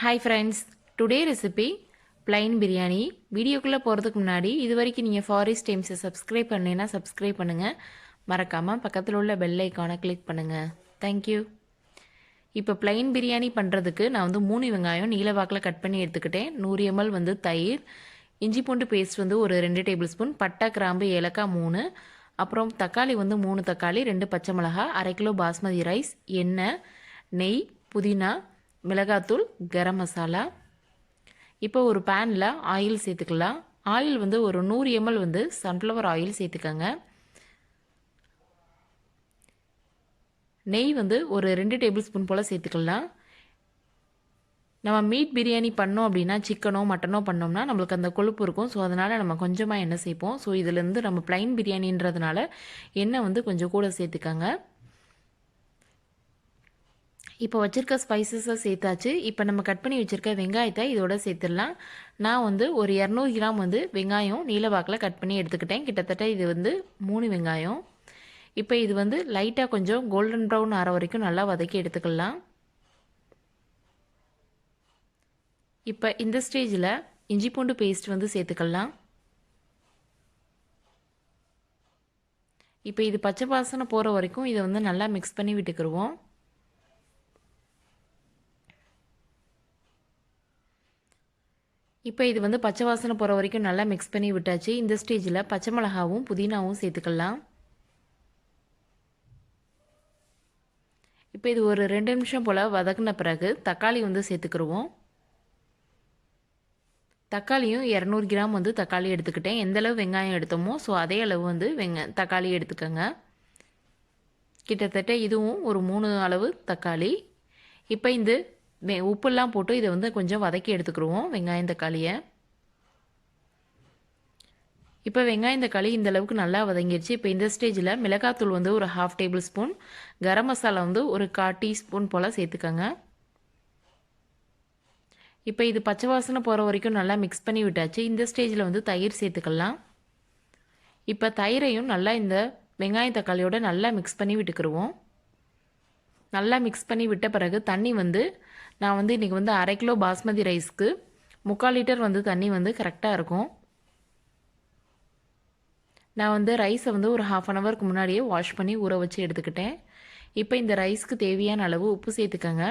Hi friends, today recipe plain biryani. வீடியோக்குள்ள போறதுக்கு முன்னாடி இதுவரைக்கும் நீங்க ஃபாரிஸ்ட் டைம்ஸ் சப்ஸ்கிரைப் பண்ணலைனா சப்ஸ்கிரைப் பண்ணுங்க. மறக்காம பக்கத்துல உள்ள பெல் ஐகானை கிளிக் பண்ணுங்க. Thank you. இப்போ plain பிரியாணி பண்றதுக்கு நான் வந்து 3 வெங்காயம் நீல வாக்குல கட் பண்ணி எடுத்துக்கிட்டேன். 100 ml வந்து தயிர், இஞ்சி பூண்டு பேஸ்ட் வந்து ஒரு 2 டேபிள்ஸ்பூன், பட்டை கிராம்பு ஏலக்காய் 3, அப்புறம் தக்காளி வந்து 3 தக்காளி, 2 பச்சை மிளகாய், 1/2 கிலோ பாஸ்மதி ரைஸ், எண்ணெய், நெய், புதினா, மிளகாத்தூள், கரம் மசாலா. இப்போ ஒரு பேனில் ஆயில் சேர்த்துக்கலாம். ஆயில் வந்து ஒரு 100 ml வந்து சன்ஃப்ளவர் ஆயில் சேர்த்துக்கங்க. நெய் வந்து ஒரு 2 டேபிள் ஸ்பூன் போல் சேர்த்துக்கலாம். நம்ம மீட் பிரியாணி பண்ணோம் அப்படின்னா சிக்கனோ மட்டனோ பண்ணோம்னா நம்மளுக்கு அந்த கொழுப்பு இருக்கும். ஸோ அதனால் நம்ம கொஞ்சமாக எண்ணெய் சேர்ப்போம். ஸோ இதுலேருந்து நம்ம பிளைன் பிரியாணின்றதுனால எண்ணெய் வந்து கொஞ்சம் கூட சேர்த்துக்கங்க. இப்போ வச்சுருக்க ஸ்பைசஸை சேர்த்தாச்சு. இப்போ நம்ம கட் பண்ணி வச்சுருக்க வெங்காயத்தை இதோட சேர்த்துடலாம். நான் வந்து ஒரு 200 கிராம் வந்து வெங்காயம் நீல வாக்கில் கட் பண்ணி எடுத்துக்கிட்டேன். கிட்டத்தட்ட இது வந்து 3 வெங்காயம். இப்போ இது வந்து லைட்டாக கொஞ்சம் கோல்டன் ப்ரௌன் ஆற வரைக்கும் நல்லா வதக்கி எடுத்துக்கலாம். இப்போ இந்த ஸ்டேஜில் இஞ்சி பூண்டு பேஸ்ட் வந்து சேர்த்துக்கலாம். இப்போ இது பச்சை வாசனை போகிற வரைக்கும் இதை வந்து நல்லா மிக்ஸ் பண்ணி விட்டுக்கிடுவோம். இப்போ இது வந்து பச்சை வாசனை போகிற வரைக்கும் நல்லா மிக்ஸ் பண்ணி விட்டாச்சு. இந்த ஸ்டேஜில் பச்சை மிளகாவும் புதினாவும் சேர்த்துக்கலாம். இப்போ இது ஒரு 2 நிமிஷம் போல் வதக்கின பிறகு தக்காளி வந்து சேர்த்துக்கிடுவோம். தக்காளியும் 200 கிராம் வந்து தக்காளி எடுத்துக்கிட்டேன். எந்தளவு வெங்காயம் எடுத்தோமோ ஸோ அதே அளவு வந்து தக்காளி எடுத்துக்கோங்க. கிட்டத்தட்ட இதுவும் ஒரு 3 அளவு தக்காளி. இப்போ இந்த உப்புலாம் போட்டு இதை வந்து கொஞ்சம் வதக்கி எடுத்துக்கிடுவோம் வெங்காயம் தக்காளியை. இப்போ வெங்காயம் தக்காளி இந்த அளவுக்கு நல்லா வதங்கிடுச்சு. இப்போ இந்த ஸ்டேஜில் மிளகாத்தூள் வந்து ஒரு 1/2 டேபிள் ஸ்பூன், கரம் மசாலா வந்து ஒரு 1/4 டீஸ்பூன் போல் சேர்த்துக்கோங்க. இப்போ இது பச்சை வாசனை போகிற வரைக்கும் நல்லா மிக்ஸ் பண்ணி விட்டாச்சு. இந்த ஸ்டேஜில் வந்து தயிர் சேர்த்துக்கலாம். இப்போ தயிரையும் நல்லா இந்த வெங்காயம் தக்காளியோட நல்லா மிக்ஸ் பண்ணி விட்டுக்கிடுவோம். நல்லா மிக்ஸ் பண்ணி விட்ட பிறகு தண்ணி வந்து நான் வந்து இன்றைக்கி வந்து 1/2 கிலோ பாஸ்மதி ரைஸ்க்கு 3/4 லிட்டர் வந்து தண்ணி வந்து கரெக்டாக இருக்கும். நான் வந்து ரைஸை வந்து ஒரு 1/2 அன் ஹவருக்கு முன்னாடியே வாஷ் பண்ணி ஊற வச்சு எடுத்துக்கிட்டேன். இப்போ இந்த ரைஸ்க்கு தேவையான அளவு உப்பு சேர்த்துக்கங்க.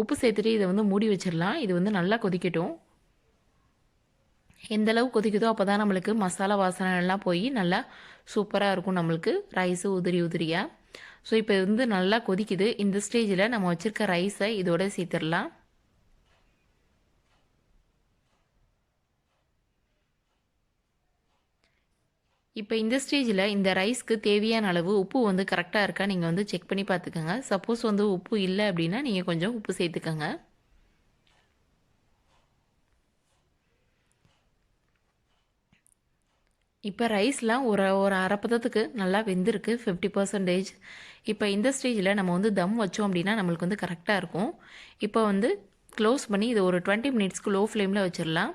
உப்பு சேர்த்துட்டு இதை வந்து மூடி வச்சிடலாம். இது வந்து நல்லா கொதிக்கட்டும். எந்த அளவு கொதிக்குதோ அப்போ தான் நம்மளுக்கு மசாலா வாசனை எல்லாம் போய் நல்லா சூப்பராக இருக்கும் நம்மளுக்கு ரைஸு உதிரி உதிரியாக. ஸோ இப்போ வந்து நல்லா கொதிக்குது. இந்த ஸ்டேஜில் நம்ம வச்சுருக்க ரைஸை இதோட சேர்த்துடலாம். இப்போ இந்த ஸ்டேஜில் இந்த ரைஸ்க்கு தேவையான அளவு உப்பு வந்து கரெக்டாக இருக்கா நீங்கள் வந்து செக் பண்ணி பார்த்துக்கோங்க. சப்போஸ் வந்து உப்பு இல்லை அப்படின்னா நீங்கள் கொஞ்சம் உப்பு சேர்த்துக்கோங்க. இப்போ ரைஸ்லாம் ஒரு அரை பதத்துக்கு நல்லா வெந்திருக்கு, 50%. இப்போ இந்த ஸ்டேஜில் நம்ம வந்து தம் வச்சோம் அப்படின்னா நம்மளுக்கு வந்து கரெக்டாக இருக்கும். இப்போ வந்து க்ளோஸ் பண்ணி இதை ஒரு 20 மினிட்ஸ்க்கு லோ ஃப்ளேமில் வச்சிடலாம்.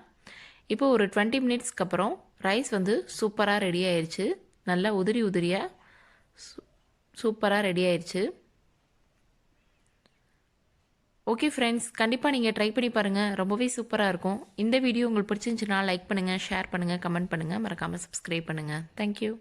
இப்போ ஒரு 20 மினிட்ஸ்க்கு அப்புறம் ரைஸ் வந்து சூப்பராக ரெடி ஆயிடுச்சு. நல்லா உதிரி உதிரியாக சூப்பராக ரெடி ஆயிடுச்சு. ஓகே ஃப்ரெண்ட்ஸ், கண்டிப்பாக நீங்கள் ட்ரை பண்ணி பாருங்கள். ரொம்பவே சூப்பராக இருக்கும். இந்த வீடியோ உங்களுக்கு பிடிச்சிருந்துச்சுன்னா லைக் பண்ணுங்கள், ஷேர் பண்ணுங்கள், கமெண்ட் பண்ணுங்கள், மறக்காமல் சப்ஸ்கிரைப் பண்ணுங்கள். தேங்க்யூ.